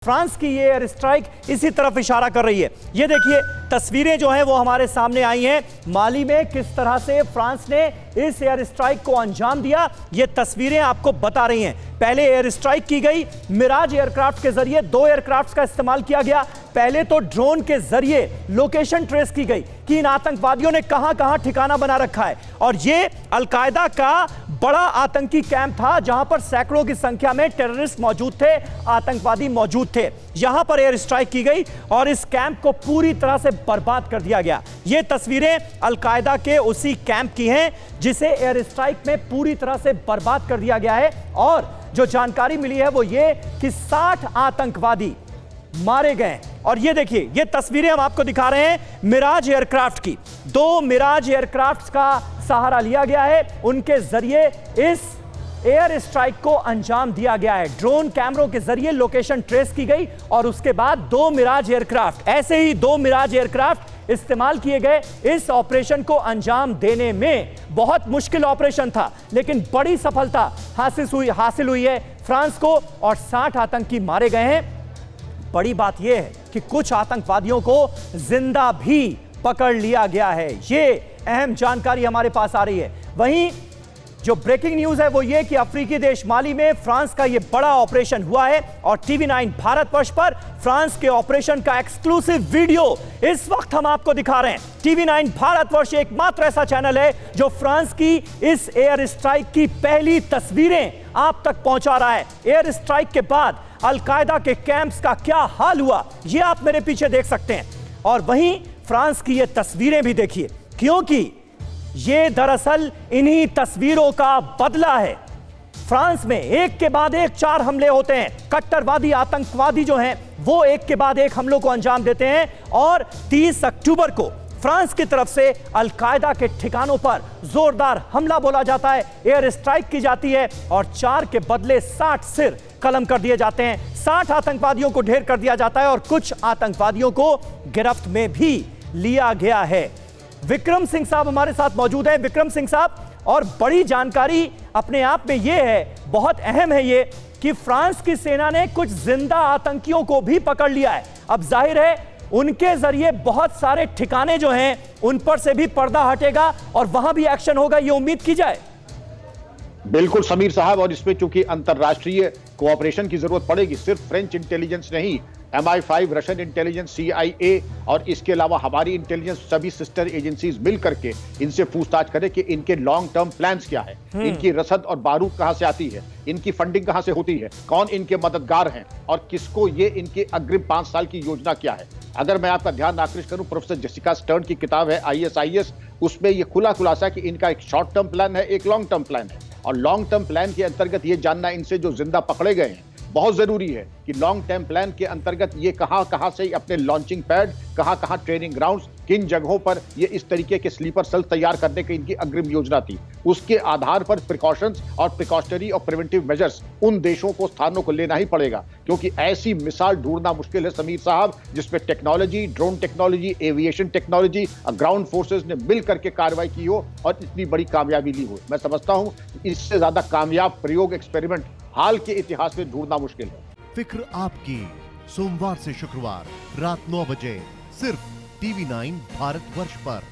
France की ये air strike इसी तरफ इशारा कर रही है। ये देखिए तस्वीरें जो हैं वो हमारे सामने आई हैं माली में किस तरह से फ्रांस ने इस एयर स्ट्राइक को अंजाम दिया। ये तस्वीरें आपको बता रही हैं। पहले एयर स्ट्राइक की गई मिराज एयरक्राफ्ट के जरिए, 2 एयरक्राफ्ट का इस्तेमाल किया गया। पहले तो ड्रोन के जरिए लोकेशन ट्रेस की गई कि इन आतंकवादियों ने कहां-कहां ठिकाना बना रखा है। और ये अलकायदा का बड़ा आतंकी कैंप था जहां पर सैकड़ों की संख्या में टेररिस्ट मौजूद थे, आतंकवादी मौजूद थे। यहां पर एयर स्ट्राइक की गई और इस कैंप को पूरी तरह से बर्बाद कर दिया गया। ये तस्वीरें अलकायदा के उसी कैंप की हैं जिसे एयर स्ट्राइक में पूरी तरह से बर्बाद कर दिया गया है। और जो जानकारी मिली है वो ये कि 60 आतंकवादी मारे गए। और ये देखिए ये तस्वीरें हम आपको दिखा रहे हैं मिराज एयरक्राफ्ट की। 2 मिराज एयरक्राफ्ट का सहारा लिया गया है, उनके जरिए इस एयर स्ट्राइक को अंजाम दिया गया है। ड्रोन कैमरों के जरिए लोकेशन ट्रेस की गई और उसके बाद 2 मिराज एयरक्राफ्ट, ऐसे ही 2 मिराज एयरक्राफ्ट इस्तेमाल किए गए इस ऑपरेशन को अंजाम देने में। बहुत मुश्किल ऑपरेशन था लेकिन बड़ी सफलता हासिल हुई है फ्रांस को और 60 आतंकी मारे गए हैं। बड़ी बात यह है कि कुछ आतंकवादियों को जिंदा भी पकड़ लिया गया है। ये अहम जानकारी हमारे पास आ रही है। वहीं जो ब्रेकिंग न्यूज है वो ये कि अफ्रीकी देश माली में फ्रांस का ये बड़ा ऑपरेशन हुआ है और टीवी 9 भारतवर्ष पर फ्रांस के ऑपरेशन का एक्सक्लूसिव वीडियो इस वक्त हम आपको दिखा रहे हैं। टीवी 9 भारतवर्ष एकमात्र ऐसा चैनल है जो फ्रांस की इस एयर स्ट्राइक की पहली तस्वीरें आप तक पहुंचा रहा है। एयर स्ट्राइक के बाद अलकायदा के कैंप्स का क्या हाल हुआ ये आप मेरे पीछे देख सकते हैं। और वहीं फ्रांस की ये तस्वीरें भी देखिए, क्योंकि ये दरअसल इन्हीं तस्वीरों का बदला है। फ्रांस में एक के बाद एक 4 हमले होते हैं। कट्टरवादी आतंकवादी जो हैं वो एक के बाद एक हमलों को अंजाम देते हैं और 30 अक्टूबर को फ्रांस की तरफ से अलकायदा के ठिकानों पर जोरदार हमला बोला जाता है, एयर स्ट्राइक की जाती है और 4 के बदले 60 सिर कलम कर दिए जाते हैं। 60 आतंकवादियों को ढेर कर दिया जाता है और कुछ आतंकवादियों को गिरफ्त में भी लिया गया है। विक्रम सिंह साहब हमारे साथ मौजूद हैं। विक्रम सिंह साहब, और बड़ी जानकारी अपने आप में यह है, बहुत अहम है ये, कि फ्रांस की सेना ने कुछ जिंदा आतंकियों को भी पकड़ लिया है। अब जाहिर है उनके जरिए बहुत सारे ठिकाने जो हैं उन पर से भी पर्दा हटेगा और वहां भी एक्शन होगा, ये उम्मीद की जाए। बिल्कुल समीर साहब, और इसमें चूंकि अंतरराष्ट्रीय कोऑपरेशन की जरूरत पड़ेगी, सिर्फ फ्रेंच इंटेलिजेंस नहीं, MI5 रशियन इंटेलिजेंस, CIA और इसके अलावा हमारी इंटेलिजेंस, सभी सिस्टर एजेंसीज मिल करके इनसे पूछताछ करें कि इनके लॉन्ग टर्म प्लान्स क्या है, इनकी रसद और बारूद कहां से आती है, इनकी फंडिंग कहां से होती है, कौन इनके मददगार हैं और किसको ये इनकी अग्रिम 5 साल की योजना क्या है। अगर मैं आपका ध्यान आकृष्ट करूं, प्रोफेसर जेसिका स्टर्न की किताब है ISIS, उसमें यह खुला खुलासा कि इनका एक शॉर्ट टर्म प्लान है, एक लॉन्ग टर्म प्लान है। और लॉन्ग टर्म प्लान के अंतर्गत ये जानना इनसे जो जिंदा पकड़े गए हैं बहुत जरूरी है कि लॉन्ग टर्म प्लान के अंतर्गत ये कहां से अपने लॉन्चिंग पैड, कहां ट्रेनिंग ग्राउंड्स, किन जगहों पर ये इस तरीके के स्लीपर सेल तैयार करने की इनकी अग्रिम योजना थी। उसके आधार पर प्रिकॉशंस और प्रिकॉशनरी और प्रिवेंटिव मेजर्स उन देशों को, स्थानों को लेना ही पड़ेगा, क्योंकि ऐसी मिसाल ढूंढना मुश्किल है समीर साहब जिसमें technology, drone technology, aviation technology, ground forces ने मिल करके कार्रवाई की हो और इतनी बड़ी कामयाबी ली हो। मैं समझता हूं इससे ज्यादा कामयाब प्रयोग, एक्सपेरिमेंट हाल के इतिहास में ढूंढना मुश्किल है। फिक्र आपकी, सोमवार से शुक्रवार रात 9 बजे सिर्फ टीवी 9 भारतवर्ष पर।